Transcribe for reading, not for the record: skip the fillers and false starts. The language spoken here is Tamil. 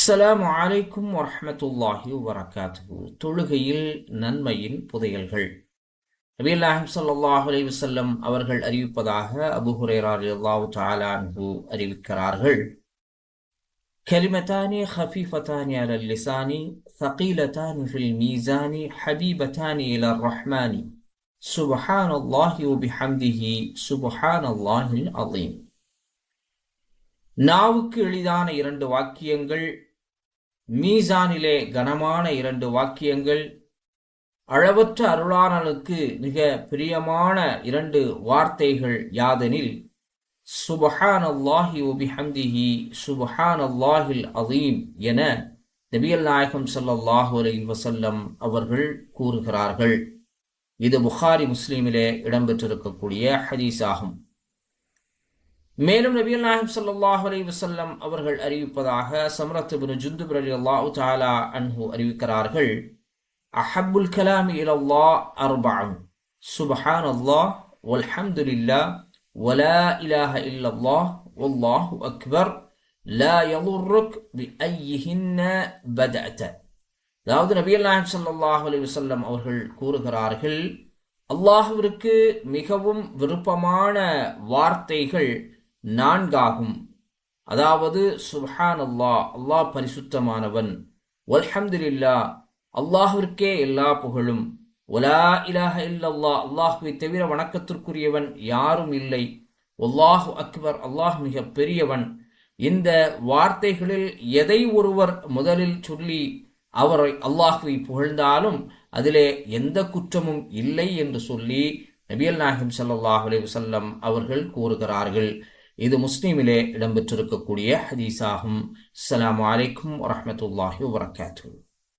அஸ்ஸலாமு அலைக்கும் வரஹ்மத்துல்லாஹி வபரகாத்துஹு. தொழுகையில் நன்மையின் புதையல்கள். நபிகள் நாயகம் ஸல்லல்லாஹு அலைஹி வஸல்லம் அவர்கள் அறிவிப்பதாக அபூ ஹுரைரா ரலியல்லாஹு தஆலா அன்ஹு அறிவிக்கிறார்கள். கலிமத்தானி ஹஃபீஃபத்தானி அலல் லிசானி ஸகீலத்தானி ஃபில் மீஸானி ஹபீபத்தானி இலர் ரஹ்மானி சுப்ஹானல்லாஹி வ பிஹம்திஹி சுப்ஹானல்லாஹில் அஸீம். நாவுக்கு எளிதான இரண்டு வாக்கியங்கள், மீசானிலே கனமான இரண்டு வாக்கியங்கள், அளவற்ற அருளாளனுக்கு மிக பிரியமான இரண்டு வார்த்தைகள் யாதெனில் சுப்ஹானல்லாஹி வ பிஹம்திஹி சுப்ஹானல்லாஹில் அஸீம் என நபிகள் நாயகம் ஸல்லல்லாஹு அலைஹி வஸல்லம் அவர்கள் கூறுகிறார்கள். இது புகாரி முஸ்லிமிலே இடம்பெற்றிருக்கக்கூடிய ஹதீஸ் ஆகும். மேலும் நபிகள் நாயகம் ஸல்லல்லாஹு அலைஹி வஸல்லம் அவர்கள் அறிவிப்பதாக சம்ரத் இப்னு ஜுந்துப் ரலியல்லாஹு தஆலா அன்ஹு அறிவிக்கிறார்கள். அஹப்புல் கலாமி இலல்லாஹ் அர்பஅன் சுப்ஹானல்லாஹ் வல்ஹம்துலில்லாஹ் வலா இலாஹ இல்லல்லாஹ் வல்லாஹு அக்பர் லா யதுர்ருக் பிஅய்யிஹின்ன பதஅத. அதாவது நபிகள் நாயகம் ஸல்லல்லாஹு அலைஹி வஸல்லம் அவர்கள் கூறுகிறார்கள், அல்லாஹ்விற்கு மிகவும் விருப்பமான வார்த்தைகள் நான்காகும். அதாவது சுப்ஹானல்லாஹ், அல்லாஹ் பரிசுத்தமானவன், வல்ஹம்துலில்லாஹ், அல்லாஹ்விற்கே எல்லா புகழும், வலா இலாஹ இல்லல்லாஹ், அல்லாஹ்வை தவிர வணக்கத்திற்குரியவன் யாரும் இல்லை, வல்லாஹு அக்பர், அல்லாஹ் மிக பெரியவன். இந்த வார்த்தைகளில் எதை ஒருவர் முதலில் சொல்லி அவரை அல்லாஹ்வை புகழ்ந்தாலும் அதிலே எந்த குற்றமும் இல்லை என்று சொல்லி நபிகள் நாயகம் ஸல்லல்லாஹு அலைஹி வஸல்லம் அவர்கள் கூறுகிறார்கள். இது முஸ்லிமிலே இடம்பெற்றிருக்கக்கூடிய ஹதீஸாகும். அஸ்ஸலாமு அலைக்கும் வரஹ்மத்துல்லாஹி வபரகாத்துஹு.